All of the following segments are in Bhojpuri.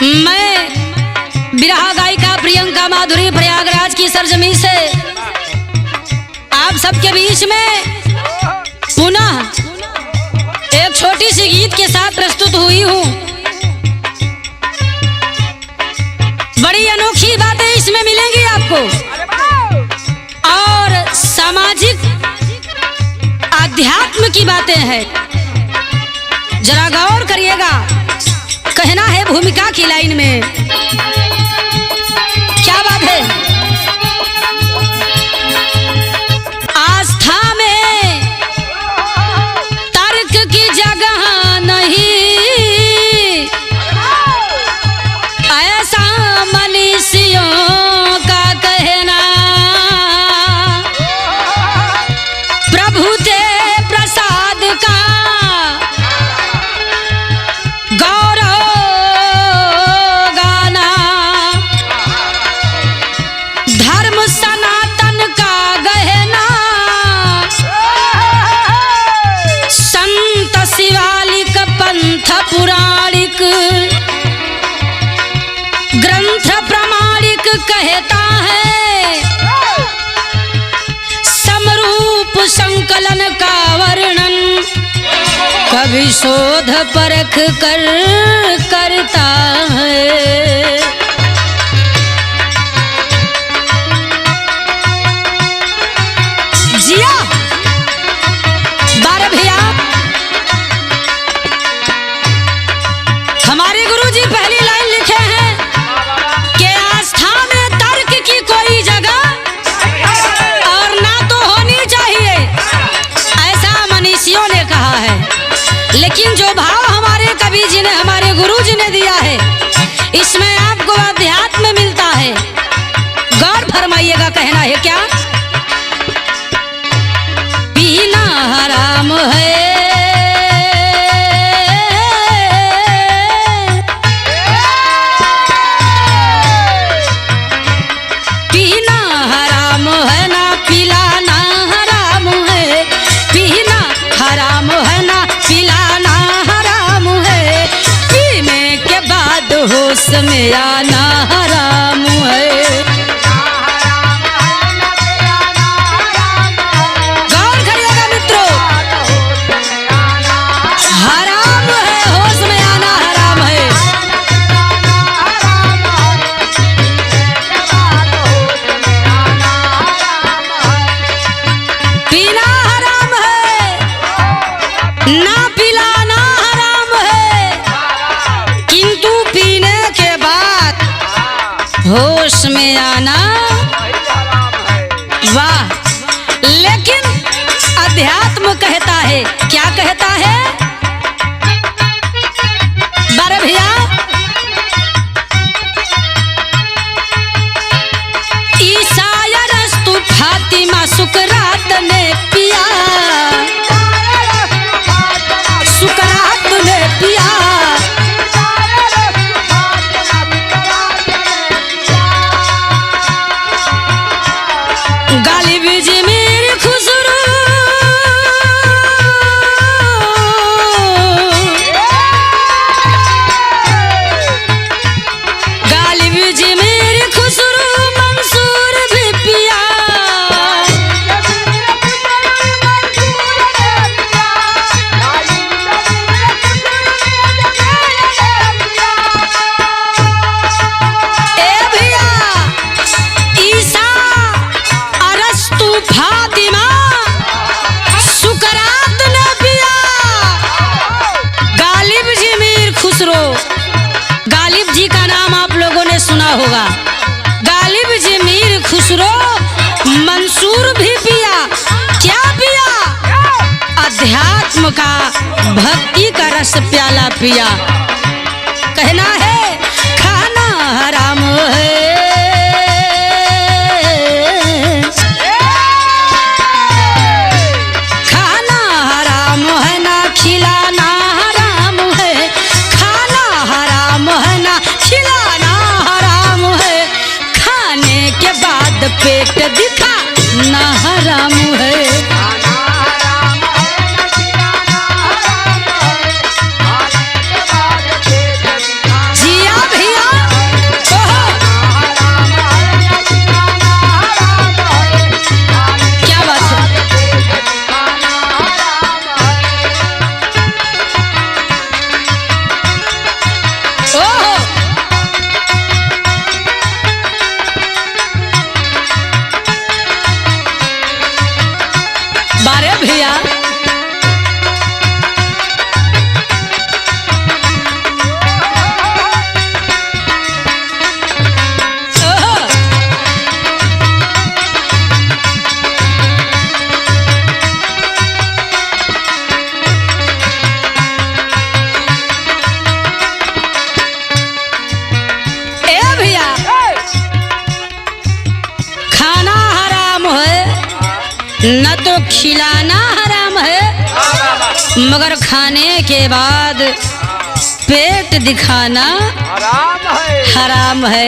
मैं बिरहा गायिका प्रियंका माधुरी प्रयागराज की सरजमी से आप सबके बीच में पुनः एक छोटी सी गीत के साथ प्रस्तुत हुई हूँ। बड़ी अनोखी बातें इसमें मिलेंगी आपको और सामाजिक आध्यात्म की बातें हैं। जरा गौर करिएगा, कहना है भूमिका की लाइन में। क्या बात है? आस्था में तर्क की जगह नहीं, ऐसा मनीषियों का कहना। प्रभु ते प्रसाद का पुराणिक ग्रंथ प्रमाणिक कहता है, समरूप संकलन का वर्णन कभी शोध परख कर करता है। जिया बारह भैया, हमारे गुरुजी पहली लाइन लिखे हैं कि आस्था में तर्क की कोई जगह और ना तो होनी चाहिए, ऐसा मनीषियों ने कहा है। लेकिन जो भाव हमारे कवि जी ने, हमारे गुरुजी ने दिया है, इसमें आपको अध्यात्म मिलता है। गौर फरमाइएगा, कहना है क्या? पीना हराम है, होश में आना हराम है। गौर करिएगा मित्रों, हराम है, होश में आना हराम है। पीना हराम है, ना पिलाना हराम है, किंतु पीने के बाद होश में आना, वाह। लेकिन अध्यात्म कहता है, क्या कहता है बारह भैया? ईसा अरस्तु फातिमा सुकरात ने पिया, सुकरात ने पिया। गालिब जमीर खुसरो, गालिब जमीर खुसरो मंसूर भी पिया। ए भैया, ईसा फातिमा सुकरात ने पिया, गालिब जी मीर खुसरो। गालिब जी का नाम आप लोगों ने सुना होगा। गालिब जी मीर खुसरो मंसूर भी पिया। क्या पिया? अध्यात्म का, भक्ति का रस प्याला पिया। कहना है खाना हराम है, पेट दिखा ना हराम है। न तो खिलाना हराम है मगर खाने के बाद पेट दिखाना हराम है।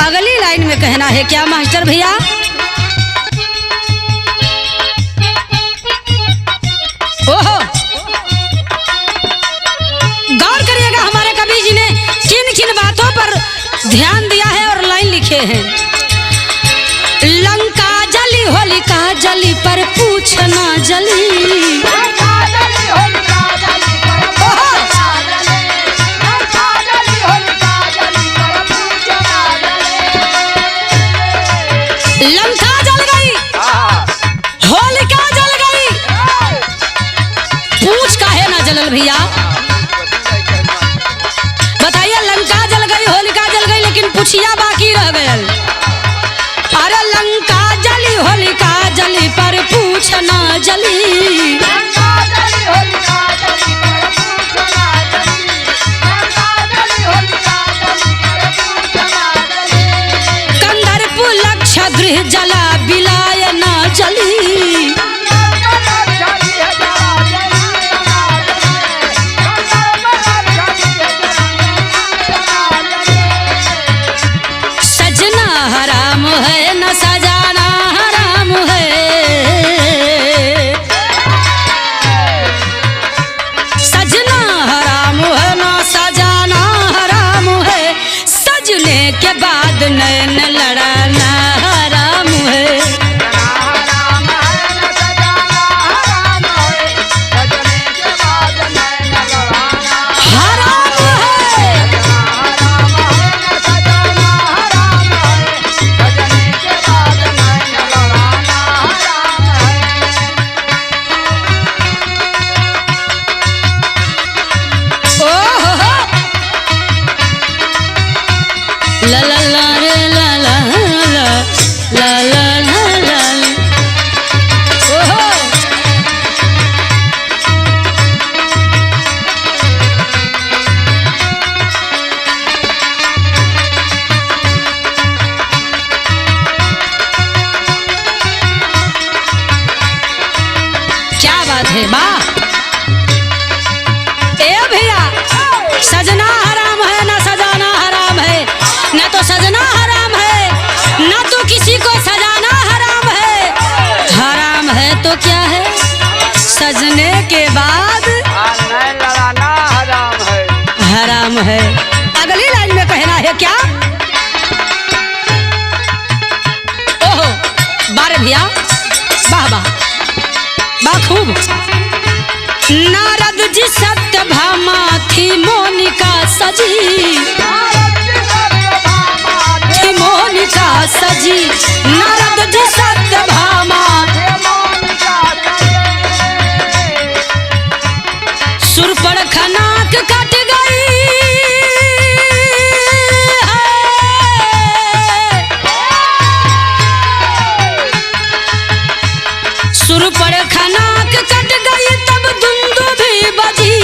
अगली लाइन में कहना है क्या मास्टर भैया? ओहो, गौर करिएगा हमारे कवि जी ने किन किन बातों पर ध्यान दिया है और लाइन लिखे हैं। लंका जली होलिका जली पर पूछना जली, लंका जल गई होलिका जल गई, पूछ काहे ना जलल भैया? बताइए, लंका जल गई होलिका जल गई लेकिन पूछिया बाकी रह गयल। अरे लंका जली होलिका जली पर पूछना जली, कंदर्प लक्ष्य गृह जला बिलाय ना जली, सजना हराम है न सजाना हराम है, सजना हराम है न सजाना हराम है, सजने के बाद नैन लड़ाना हराम है। ला ला ला रे ला ला ला ला ला ला ला, ओहो, क्या बात है वाह। ए भैया, सजना हराम है ना सजाना हराम है, न तो सजना हराम है न तो किसी को सजाना हराम है। हराम है तो क्या है? सजने के बाद लड़ाना हराम है। हराम है। अगली लाइन में कहना है क्या? ओहो, बारे भैया, वाह वाह वाह, खूब। नारद जी सत्यभामा थी मोनिका सजी, मोनिका सजी, नारद जी सत्यभामा, सुरपणखा नाक कट गई, सुरपणखा नाक कट गई तब दुंदुभी बजी,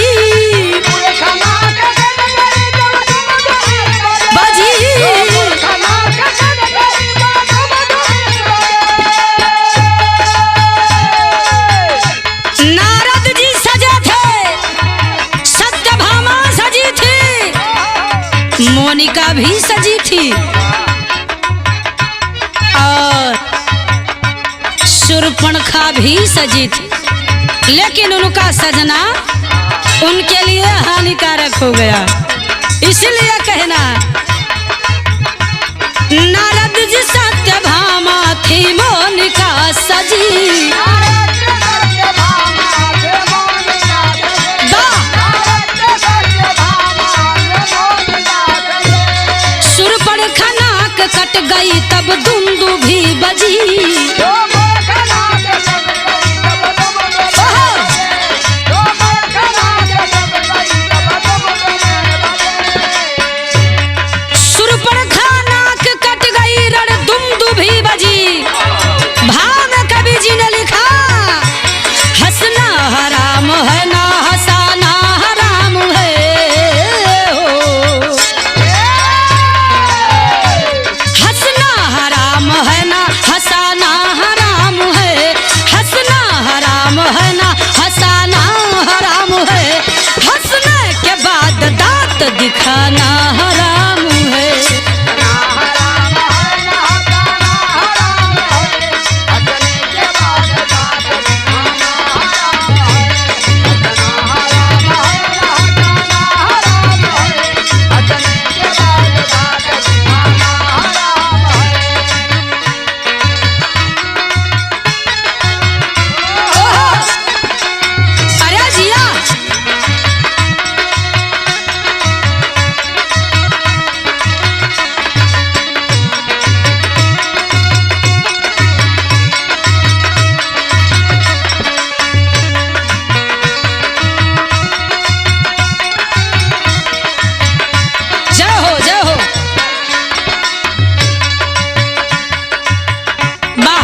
नारद जी सजे थे, सत्यभामा सजी थी, मोनिका भी सजी थी और शूर्पणखा भी सजी थी, लेकिन उनका सजना उनके लिए हानिकारक हो गया। इसलिए कहना, नारद जी सत्यभामा थी मोनिका सजी, शूर्पणखा नाक कट गई तब दुंदुभी बजी, शूर्पणखा नाक कट गई रण दुंदुभी बजी। भाव में कवि जी ने लिखा, हंसना हराम है ना हंसाना हराम है, हंसना हराम है ना हंसाना दिखाना हराम है। अरे जिया जय हो जय हो। वाह,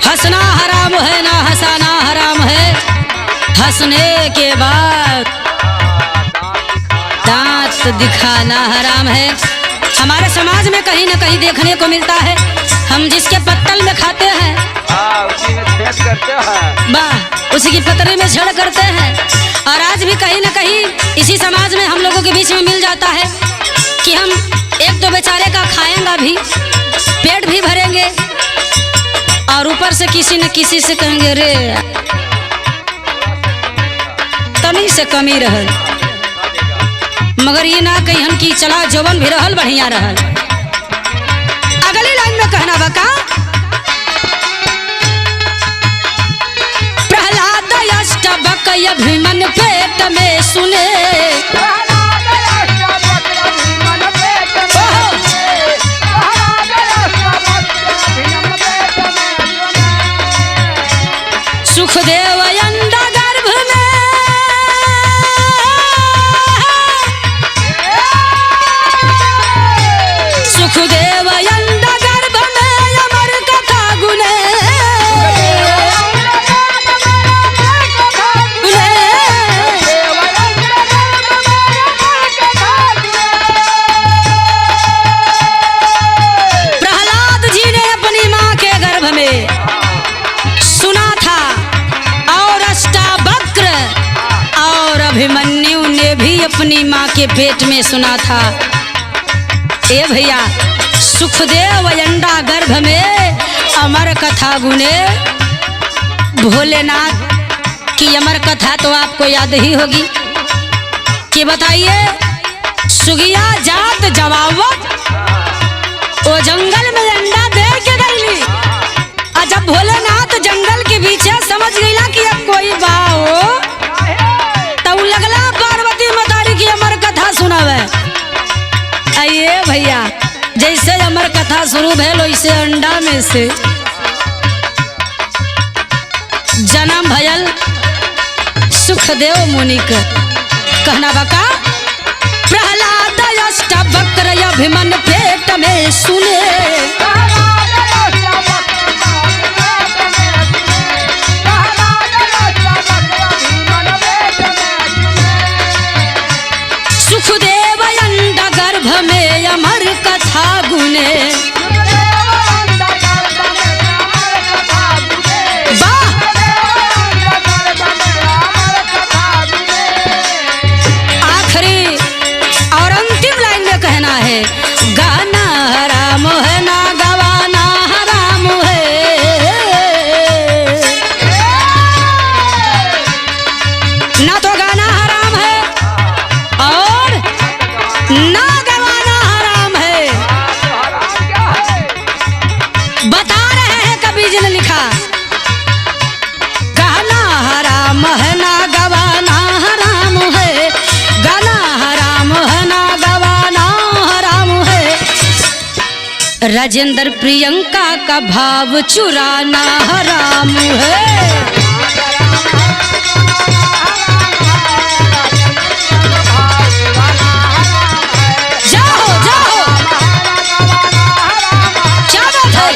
हंसना हराम है ना हंसाना हराम है, हंसने के बाद दांत दिखाना हराम है। हमारे समाज में कहीं न कहीं देखने को मिलता है, हम जिसके पत्तल में खाते हैं उसी में छेद करते हैं। वाह, उसी की पतरे में छड़ करते हैं। और आज भी कहीं न कहीं इसी समाज में हम लोगों के बीच में मिल जाता है कि हम एक तो बेचारे का खाएंगा भी, पेट भी भरेंगे और ऊपर से किसी न किसी से कहेंगे रे तनी से कमी रहल, मगर ये ना कहीं हम की चला जौवन भी रहल बढ़िया रहल। अगली लाइन में कहना बका, प्रहलाद अष्टवक्र अभिमन पेट में सुने। सुखदेव अंडा गर्भ में, सुखदेव अंडा गर्भ में अमर कथा गुने। प्रहलाद जी ने अपनी माँ के गर्भ में सुना था और अष्टावक्र और अभिमन्यु ने भी अपनी माँ के पेट में सुना था। ए भैया, सुखदेव अंडा गर्भ में अमर कथा गुने। भोलेनाथ की अमर कथा तो आपको याद ही होगी कि बताइए, सुगिया जात जवावत वो जंगल में अंडा दे के गईली, और जब भोलेनाथ जंगल के पीछे समझ गईला कि अब कोई बाओ तो लगला पार्वती मतारी की अमर कथा सुनावे। आइए भैया, जैसे अमर कथा शुरू भैल वैसे अंडा में से जन्म भयल सुखदेव मुनि का। कहना बका, प्रहलाद अष्टवक्र अभिमन पेट में सुने। सुखदेव अंडा गर्भ में अमर कथा गुने। वाह, आखिरी और अंतिम लाइन में कहना है, गाना हराम है ना गवाना हराम है। ना तो गाना हराम है और ना गवाना हराम है। बता रहे हैं कबीर जी ने लिखा, गाना हराम है ना गवाना हराम है, गाना हराम है ना गवाना हराम है। राजेंद्र प्रियंका का भाव चुराना हराम है। जाओ जाओ, क्या बात है।